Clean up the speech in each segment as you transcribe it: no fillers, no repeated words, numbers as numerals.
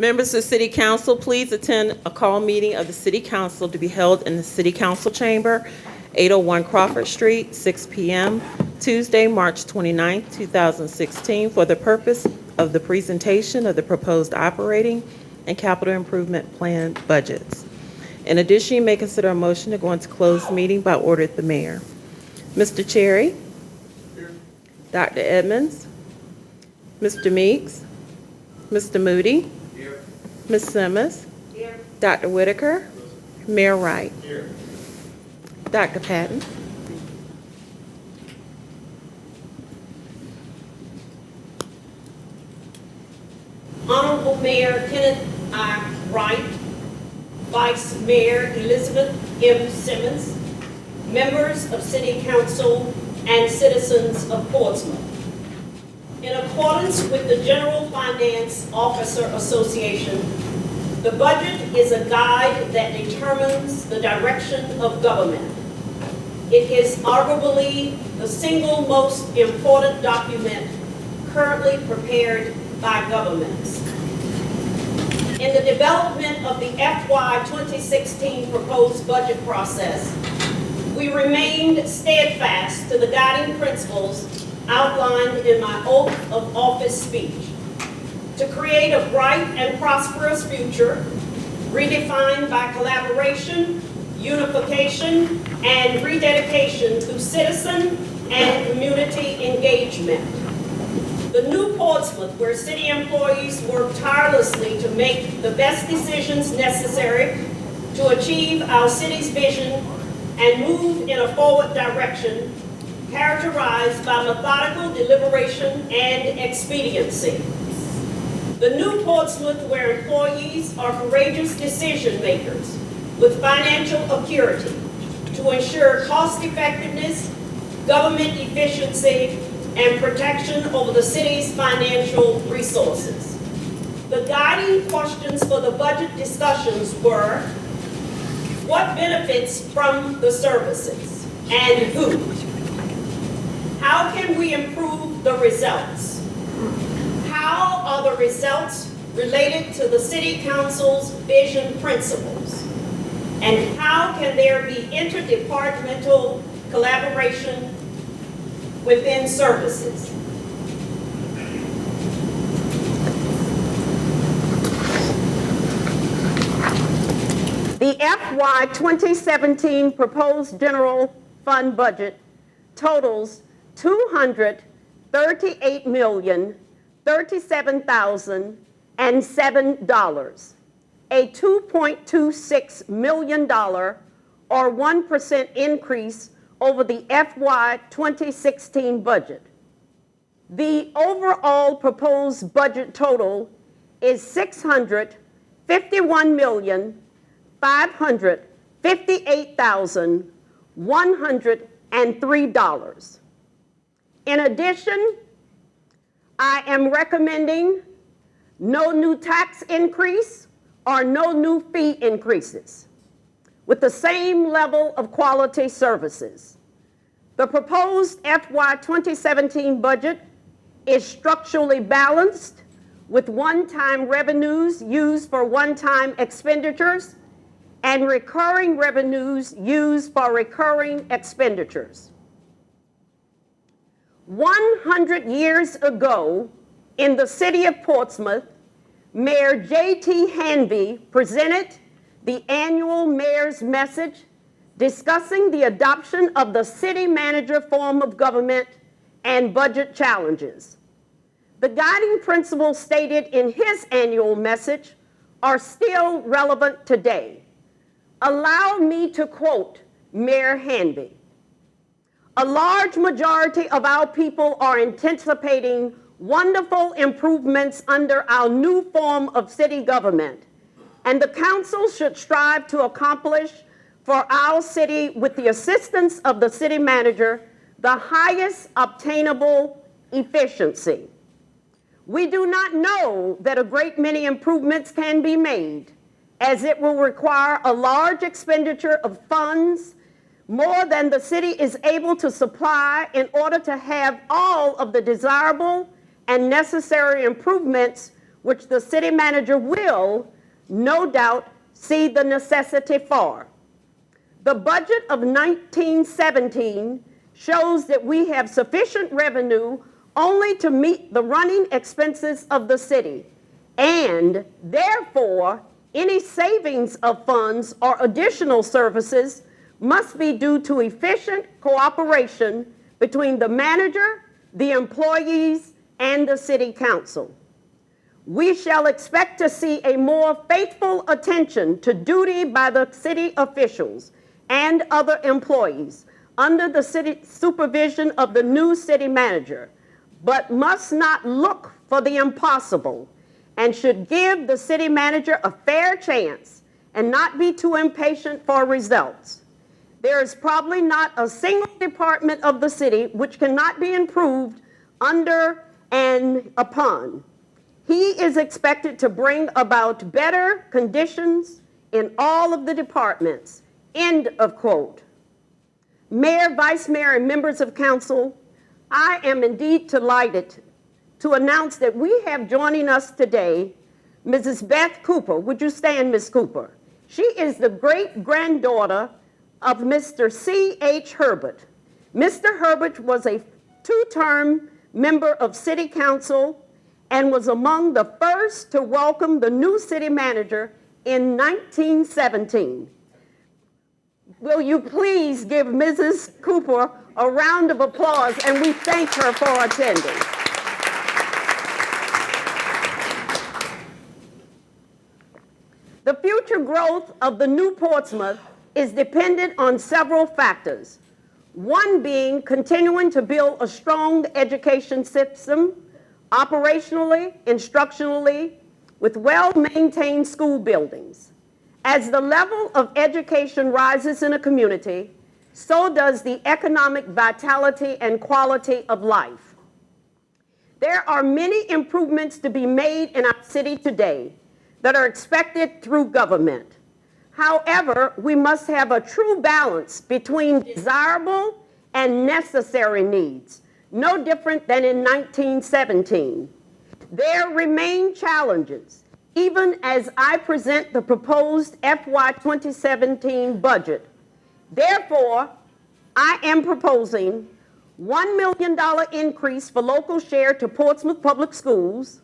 Members of City Council, please attend a call meeting of the City Council to be held in the City Council Chamber, 801 Crawford Street, 6 p.m., Tuesday, March 29, 2016, for the purpose of the presentation of the proposed operating and capital improvement plan budgets. In addition, you may consider a motion to go into closed meeting by order of the mayor. Mr. Cherry? Here. Dr. Edmonds? Mr. Meeks? Mr. Moody? Here. Ms. Simmons? Here. Dr. Whitaker? Mayor Wright? Here. Dr. Patton? Honorable Mayor Kenneth I. Wright, Vice Mayor Elizabeth M. Simmons, members of City Council, and citizens of Portsmouth. In accordance with the General Finance Officer Association, the budget is a guide that determines the direction of government. It is arguably the single most important document currently prepared by governments. In the development of the FY 2016 proposed budget process, we remained steadfast to the guiding principles outlined in my oath of office speech: to create a bright and prosperous future, redefined by collaboration, unification, and rededication to citizen and community engagement. The new Portsmouth, where city employees work tirelessly to make the best decisions necessary to achieve our city's vision and move in a forward direction characterized by methodical deliberation and expediency. The new Portsmouth, where employees are courageous decision makers with financial acuity to ensure cost effectiveness, government efficiency, and protection over the city's financial resources. The guiding questions for the budget discussions were: what benefits from the services and who? How can we improve the results? How are the results related to the City Council's vision principles? And how can there be interdepartmental collaboration within services? The FY 2017 proposed general fund budget totals $238,037,007, a $2.26 million or 1% increase over the FY 2016 budget. The overall proposed budget total is $651,558,103. In addition, I am recommending no new tax increase or no new fee increases, with the same level of quality services. The proposed FY 2017 budget is structurally balanced, with one-time revenues used for one-time expenditures and recurring revenues used for recurring expenditures. 100 years ago, in the city of Portsmouth, Mayor J.T. Hanvey presented the annual mayor's message discussing the adoption of the city manager form of government and budget challenges. The guiding principles stated in his annual message are still relevant today. Allow me to quote Mayor Hanvey: "A large majority of our people are anticipating wonderful improvements under our new form of city government, and the council should strive to accomplish for our city, with the assistance of the city manager, the highest obtainable efficiency. We do not know that a great many improvements can be made, as it will require a large expenditure of funds, more than the city is able to supply, in order to have all of the desirable and necessary improvements which the city manager will, no doubt, see the necessity for. The budget of 1917 shows that we have sufficient revenue only to meet the running expenses of the city, and therefore, any savings of funds or additional services must be due to efficient cooperation between the manager, the employees, and the city council. We shall expect to see a more faithful attention to duty by the city officials and other employees under the city supervision of the new city manager, but must not look for the impossible and should give the city manager a fair chance and not be too impatient for results. There is probably not a single department of the city which cannot be improved under and upon. He is expected to bring about better conditions in all of the departments. End of quote. Mayor, Vice Mayor, and members of council, I am indeed delighted to announce that we have joining us today Mrs. Beth Cooper. Would you stand, Ms. Cooper? She is the great-granddaughter of Mr. C.H. Herbert. Mr. Herbert was a two-term member of City Council and was among the first to welcome the new city manager in 1917. Will you please give Mrs. Cooper a round of applause, and we thank her for attending. The future growth of the new Portsmouth is dependent on several factors. One being continuing to build a strong education system, operationally, instructionally, with well-maintained school buildings. As the level of education rises in a community, so does the economic vitality and quality of life. There are many improvements to be made in our city today that are expected through government. However, we must have a true balance between desirable and necessary needs, no different than in 1917. There remain challenges, even as I present the proposed FY 2017 budget. Therefore, I am proposing $1 million increase for local share to Portsmouth Public Schools,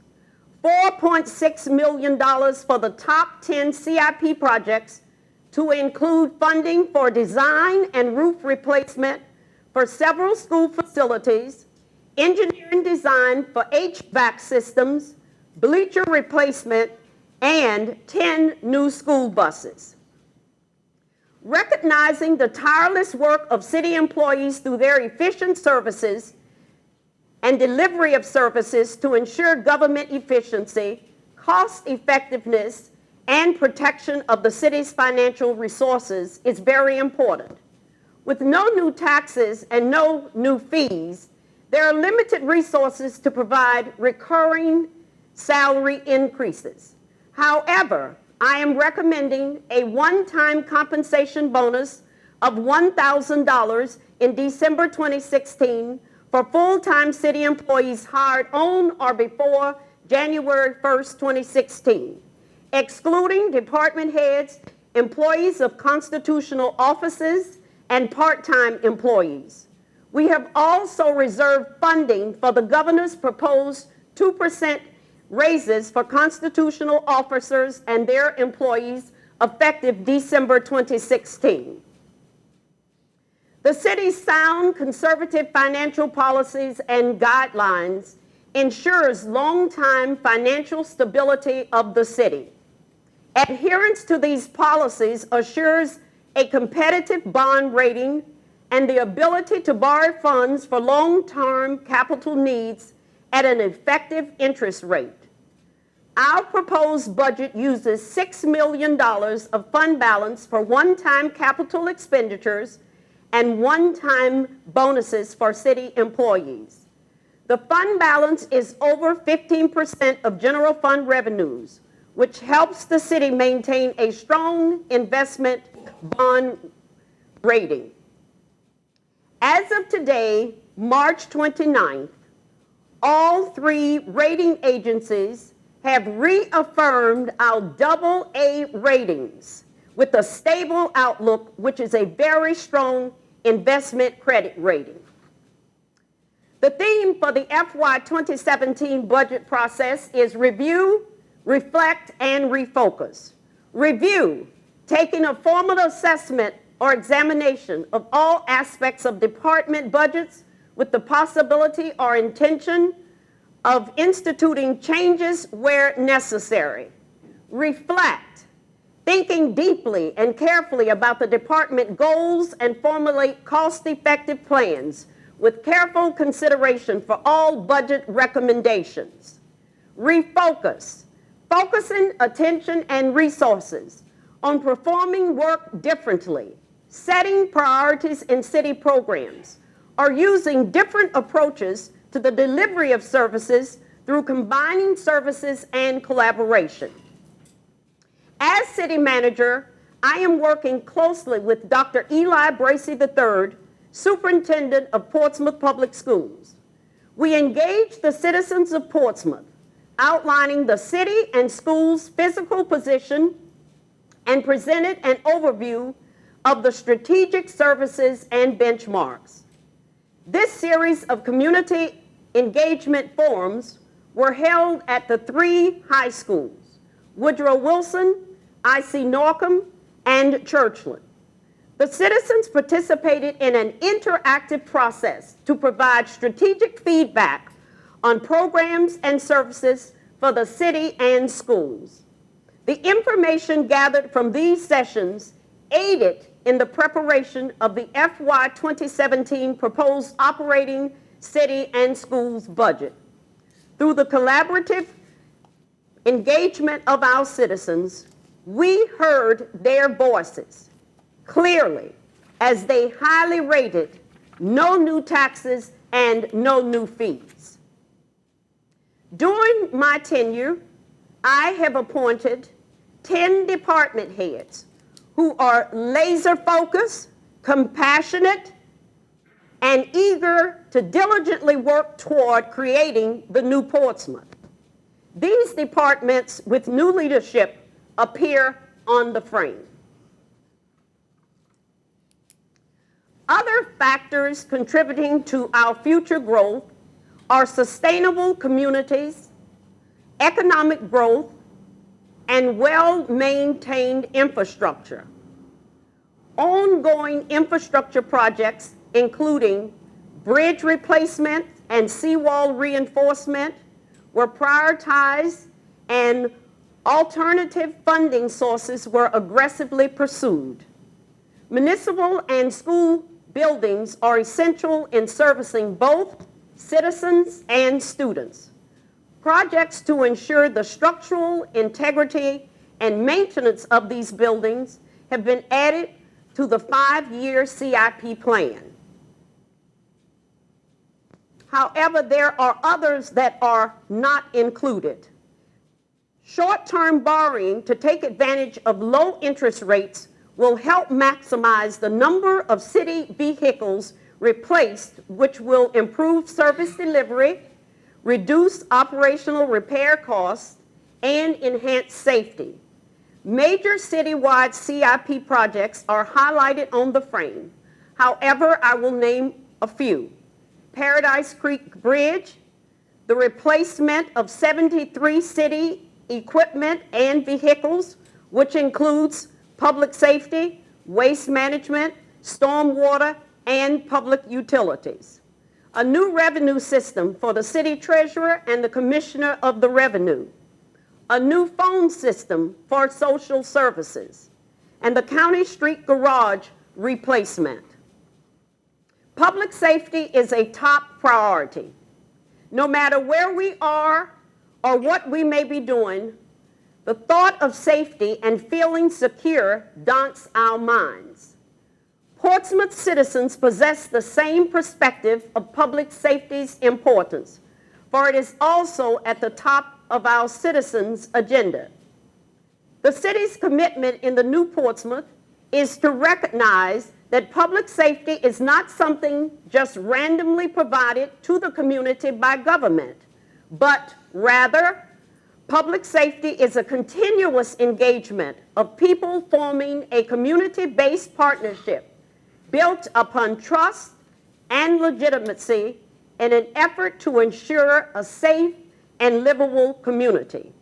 $4.6 million for the top 10 CIP projects to include funding for design and roof replacement for several school facilities, engineering design for HVAC systems, bleacher replacement, and 10 new school buses. Recognizing the tireless work of city employees through their efficient services and delivery of services to ensure government efficiency, cost effectiveness, and protection of the city's financial resources is very important. With no new taxes and no new fees, there are limited resources to provide recurring salary increases. However, I am recommending a one-time compensation bonus of $1,000 in December 2016 for full-time city employees hired on or before January 1st, 2016, excluding department heads, employees of constitutional offices, and part-time employees. We have also reserved funding for the governor's proposed 2% raises for constitutional officers and their employees effective December 2016. The city's sound conservative financial policies and guidelines ensures long-term financial stability of the city. Adherence to these policies assures a competitive bond rating and the ability to borrow funds for long-term capital needs at an effective interest rate. Our proposed budget uses $6 million of fund balance for one-time capital expenditures and one-time bonuses for city employees. The fund balance is over 15% of general fund revenues, which helps the city maintain a strong investment bond rating. As of today, March 29th, all three rating agencies have reaffirmed our AA ratings with a stable outlook, which is a very strong investment credit rating. The theme for the FY 2017 budget process is review, reflect, and refocus. Review, taking a formal assessment or examination of all aspects of department budgets with the possibility or intention of instituting changes where necessary. Reflect, thinking deeply and carefully about the department goals and formulate cost-effective plans with careful consideration for all budget recommendations. Refocus, focusing attention and resources on performing work differently, setting priorities in city programs, or using different approaches to the delivery of services through combining services and collaboration. As city manager, I am working closely with Dr. Eli Bracey III, Superintendent of Portsmouth Public Schools. We engaged the citizens of Portsmouth, outlining the city and schools' physical position, and presented an overview of the strategic services and benchmarks. This series of community engagement forums were held at the 3 high schools, Woodrow Wilson, I.C. Norcom, and Churchland. The citizens participated in an interactive process to provide strategic feedback on programs and services for the city and schools. The information gathered from these sessions aided in the preparation of the FY 2017 proposed operating city and schools budget. Through the collaborative engagement of our citizens, we heard their voices clearly as they highly rated no new taxes and no new fees. During my tenure, I have appointed 10 department heads who are laser focused, compassionate, and eager to diligently work toward creating the new Portsmouth. These departments with new leadership appear on the frame. Other factors contributing to our future growth are sustainable communities, economic growth, and well-maintained infrastructure. Ongoing infrastructure projects, including bridge replacement and seawall reinforcement, were prioritized, and alternative funding sources were aggressively pursued. Municipal and school buildings are essential in servicing both citizens and students. Projects to ensure the structural integrity and maintenance of these buildings have been added to the 5-year CIP plan. However, there are others that are not included. Short-term borrowing to take advantage of low interest rates will help maximize the number of city vehicles replaced, which will improve service delivery, reduce operational repair costs, and enhance safety. Major citywide CIP projects are highlighted on the frame. However, I will name a few. Paradise Creek Bridge, the replacement of 73 city equipment and vehicles, which includes public safety, waste management, stormwater, and public utilities. A new revenue system for the city treasurer and the commissioner of the revenue. A new phone system for social services, and the county street garage replacement. Public safety is a top priority. No matter where we are or what we may be doing, the thought of safety and feeling secure daunts our minds. Portsmouth citizens possess the same perspective of public safety's importance, for it is also at the top of our citizens' agenda. The city's commitment in the new Portsmouth is to recognize that public safety is not something just randomly provided to the community by government, but rather Public safety is a continuous engagement of people forming a community-based partnership built upon trust and legitimacy in an effort to ensure a safe and livable community.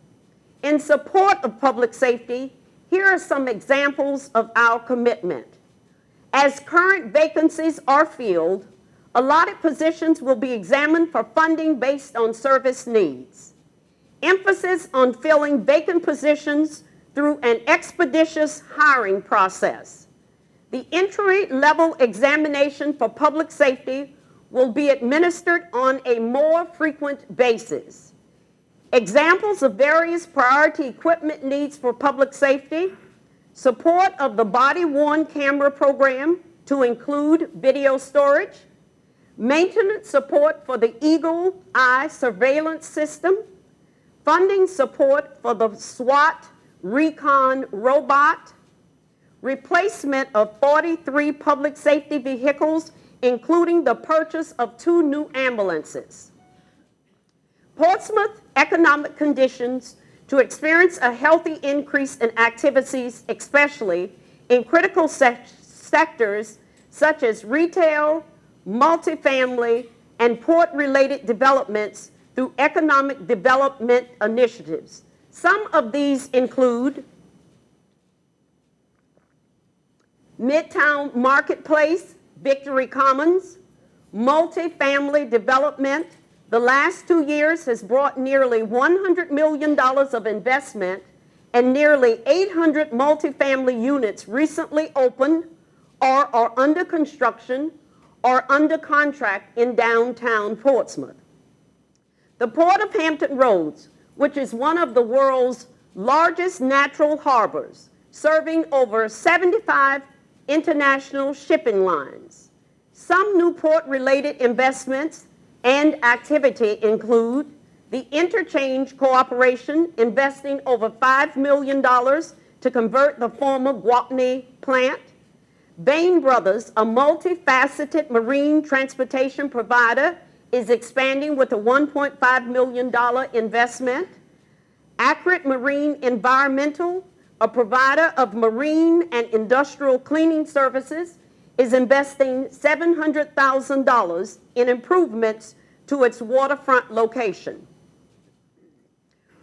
In support of public safety, here are some examples of our commitment. As current vacancies are filled, allotted positions will be examined for funding based on service needs. Emphasis on filling vacant positions through an expeditious hiring process. The entry-level examination for public safety will be administered on a more frequent basis. Examples of various priority equipment needs for public safety: support of the body-worn camera program to include video storage, maintenance support for the Eagle Eye surveillance system, funding support for the SWAT recon robot, replacement of 43 public safety vehicles, including the purchase of 2 new ambulances. Portsmouth economic conditions to experience a healthy increase in activities, especially in critical sectors such as retail, multifamily, and port-related developments through economic development initiatives. Some of these include Midtown Marketplace, Victory Commons, multifamily development. The last 2 years has brought nearly $100 million of investment, and nearly 800 multifamily units recently opened or are under construction or under contract in downtown Portsmouth. The Port of Hampton Roads, which is one of the world's largest natural harbors, serving over 75 international shipping lines. Some new port-related investments and activity include the Interchange Corporation investing over $5 million to convert the former Guapney plant. Bain Brothers, a multifaceted marine transportation provider, is expanding with a $1.5 million investment. Accurate Marine Environmental, a provider of marine and industrial cleaning services, is investing $700,000 in improvements to its waterfront location.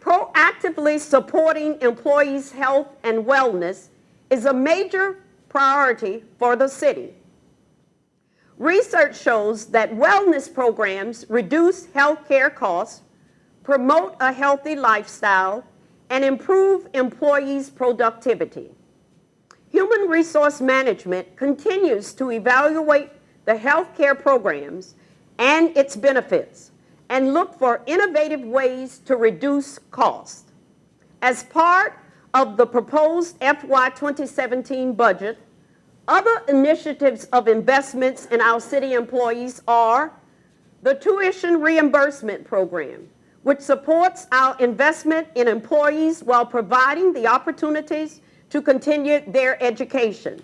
Proactively supporting employees' health and wellness is a major priority for the city. Research shows that wellness programs reduce health care costs, promote a healthy lifestyle, and improve employees' productivity. Human Resource Management continues to evaluate the health care programs and its benefits and look for innovative ways to reduce costs. As part of the proposed FY 2017 budget, other initiatives of investments in our city employees are the tuition reimbursement program, which supports our investment in employees while providing the opportunities to continue their education.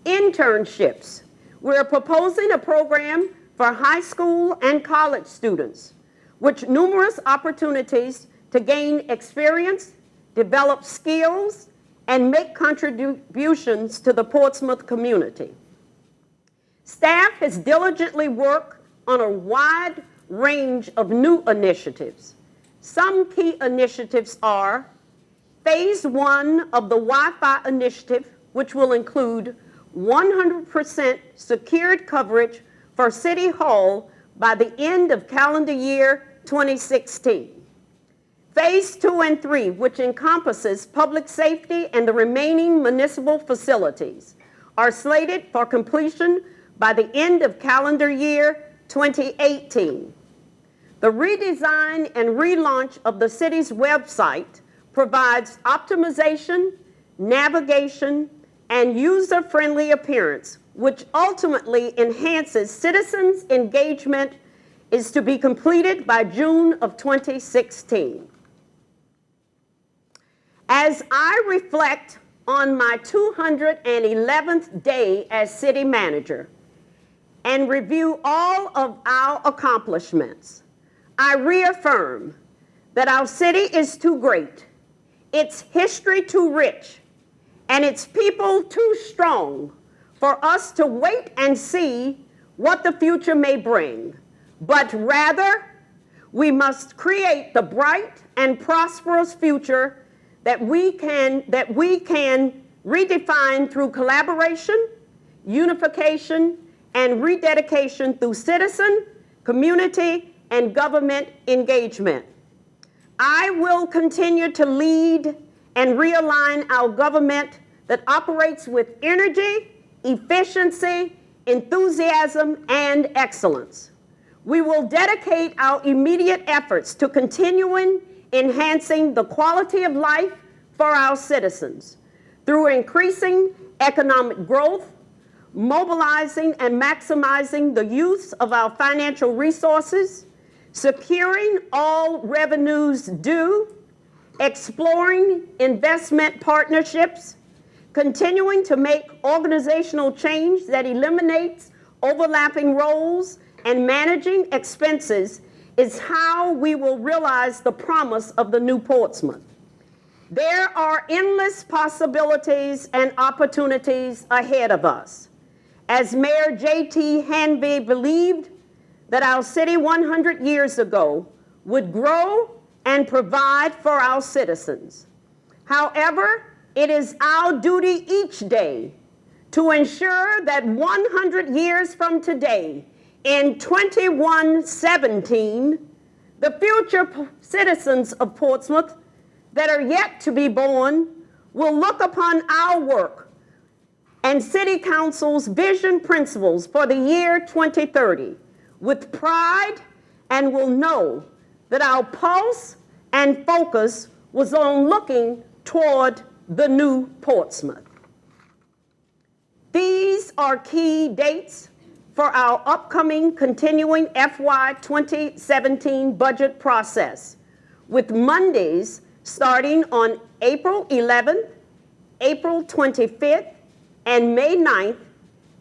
Internships. We're proposing a program for high school and college students, with numerous opportunities to gain experience, develop skills, and make contributions to the Portsmouth community. Staff has diligently worked on a wide range of new initiatives. Some key initiatives are Phase 1 of the Wi-Fi initiative, which will include 100% secured coverage for City Hall by the end of calendar year 2016. Phase 2 and 3, which encompasses public safety and the remaining municipal facilities, are slated for completion by the end of calendar year 2018. The redesign and relaunch of the city's website provides optimization, navigation, and user-friendly appearance, which ultimately enhances citizens' engagement, is to be completed by June of 2016. As I reflect on my 211th day as city manager and review all of our accomplishments, I reaffirm that our city is too great, its history too rich, and its people too strong for us to wait and see what the future may bring, but rather we must create the bright and prosperous future that we can redefine through collaboration, unification, and rededication through citizen, community, and government engagement. I will continue to lead and realign our government that operates with energy, efficiency, enthusiasm, and excellence. We will dedicate our immediate efforts to continuing enhancing the quality of life for our citizens through increasing economic growth, mobilizing and maximizing the use of our financial resources, securing all revenues due, exploring investment partnerships, continuing to make organizational change that eliminates overlapping roles, and managing expenses is how we will realize the promise of the new Portsmouth. There are endless possibilities and opportunities ahead of us. As Mayor J.T. Hanvey believed that our city 100 years ago would grow and provide for our citizens. However, it is our duty each day to ensure that 100 years from today, in 2117, the future citizens of Portsmouth that are yet to be born will look upon our work and City Council's vision principles for the year 2030 with pride and will know that our pulse and focus was on looking toward the new Portsmouth. These are key dates for our upcoming continuing FY 2017 budget process, with Mondays starting on April 11th, April 25th, and May 9th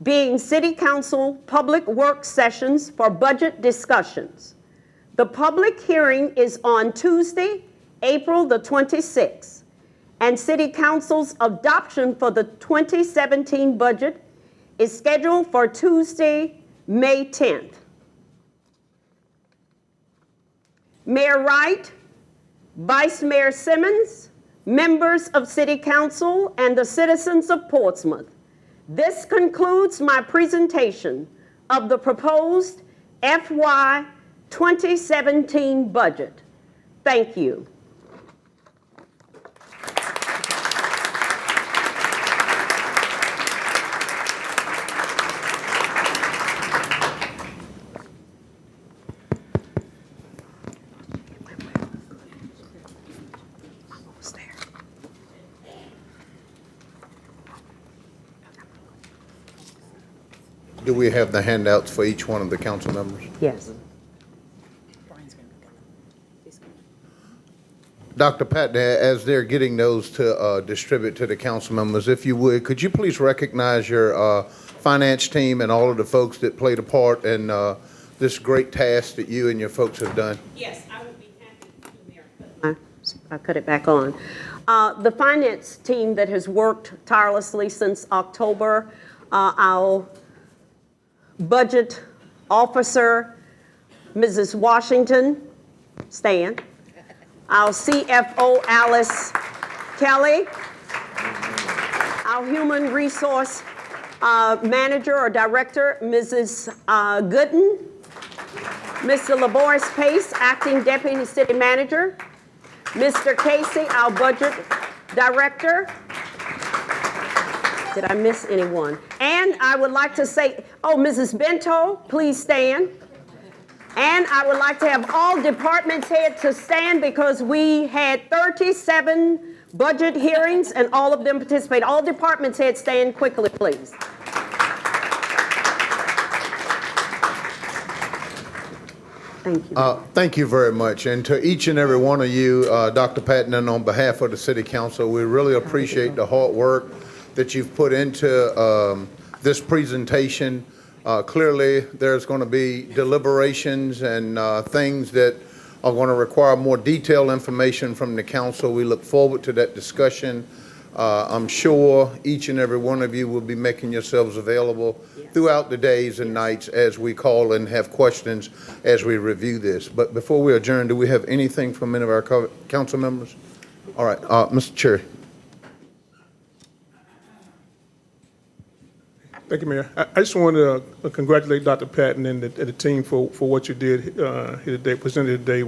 being City Council public work sessions for budget discussions. The public hearing is on Tuesday, April the 26th, and City Council's adoption for the 2017 budget is scheduled for Tuesday, May 10th. Mayor Wright, Vice Mayor Simmons, members of City Council, and the citizens of Portsmouth, this concludes my presentation of the proposed FY 2017 budget. Thank you. Do we have the handouts for each one of the council members? Yes. Dr. Patton, as they're getting those to distribute to the council members, if you would, could you please recognize your finance team and all of the folks that played a part in this great task that you and your folks have done? Yes, I would be happy to, Mayor. I cut it back on. The finance team that has worked tirelessly since October, our budget officer, Mrs. Washington, stand. Our CFO, Alice Kelly. Our human resource manager or director, Mrs. Gooden. Mr. LaBoris Pace, acting deputy city manager. Mr. Casey, our budget director. Did I miss anyone? And I would like to say, oh, Mrs. Bento, please stand. And I would like to have all department heads to stand because we had 37 budget hearings and all of them participated. All department heads stand quickly, please. Thank you. Thank you very much. And to each and every one of you, Dr. Patton, and on behalf of the City Council, we really appreciate the hard work that you've put into this presentation. Clearly, there's going to be deliberations and things that are going to require more detailed information from the council. We look forward to that discussion. I'm sure each and every one of you will be making yourselves available throughout the days and nights as we call and have questions as we review this. But before we adjourn, do we have anything from any of our council members? All right, Mr. Cherry. Thank you, Mayor. I just wanted to congratulate Dr. Patton and the team for what you did here today, presented today.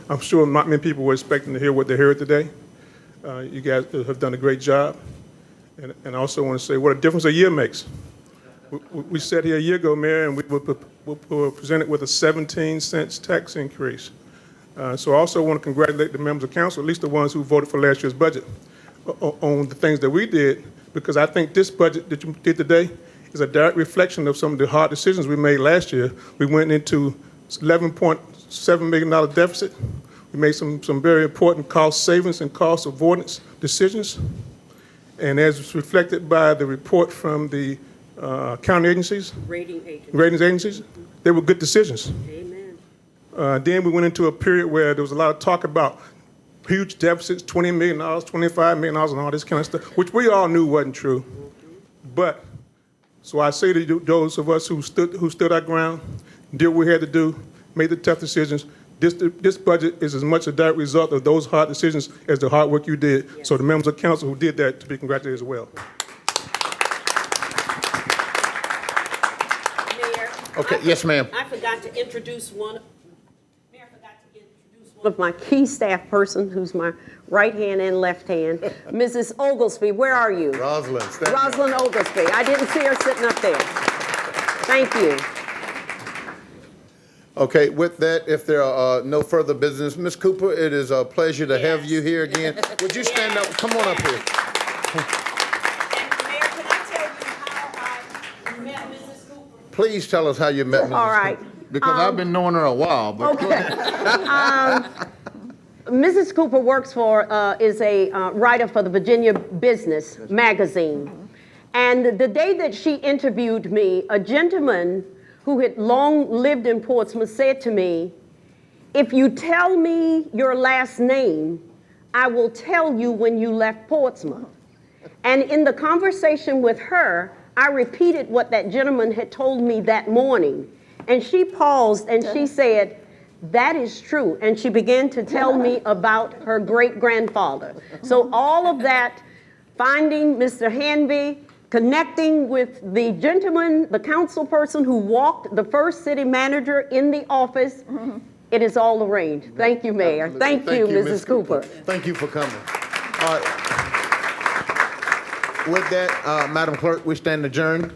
I'm sure not many people were expecting to hear what they heard today. You guys have done a great job. And I also want to say what a difference a year makes. We sat here a year ago, Mayor, and we were presented with a 17-cent tax increase. So I also want to congratulate the members of council, at least the ones who voted for last year's budget, on the things that we did, because I think this budget that you did today is a direct reflection of some of the hard decisions we made last year. We went into $11.7 million deficit. We made some very important cost savings and cost avoidance decisions. And as was reflected by the report from the county agencies, ratings agencies, they were good decisions. Amen. Then we went into a period where there was a lot of talk about huge deficits, $20 million, $25 million, and all this kind of stuff, which we all knew wasn't true. But, so I say to those of us who stood our ground, did what we had to do, made the tough decisions, this budget is as much a direct result of those hard decisions as the hard work you did. Yes. So the members of council who did that, to be congratulated as well. Mayor. Okay, yes, ma'am. I forgot to introduce one. Mayor, I forgot to introduce one Of my key staff person, who's my right hand and left hand, Mrs. Oglesby. Where are you? Rosalind. stand up. Rosalind Oglesby. I didn't see her sitting up there. Thank you. Okay, with that, if there are no further business, Ms. Cooper, it is a pleasure to have you here again. Would you stand up? Come on up here. And Mayor, can I tell you how I met Mrs. Cooper? Please tell us how you met Mrs. All right. Cooper. Because I've been knowing her a while. But Okay. Mrs. Cooper works is a writer for the Virginia Business magazine. And the day that she interviewed me, a gentleman who had long lived in Portsmouth said to me, "If you tell me your last name, I will tell you when you left Portsmouth." And in the conversation with her, I repeated what that gentleman had told me that morning. And she paused and she said, "That is true." And she began to tell me about her great-grandfather. So all of that, finding Mr. Hanby, connecting with the gentleman, the council person who walked the first city manager in the office, it is all arranged. Thank you, Mayor. Thank you, Mrs. Cooper. Thank you for coming. All right. With that, Madam Clerk, we stand adjourned.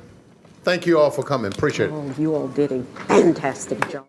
Thank you all for coming. Appreciate it. Oh, you all did a fantastic job.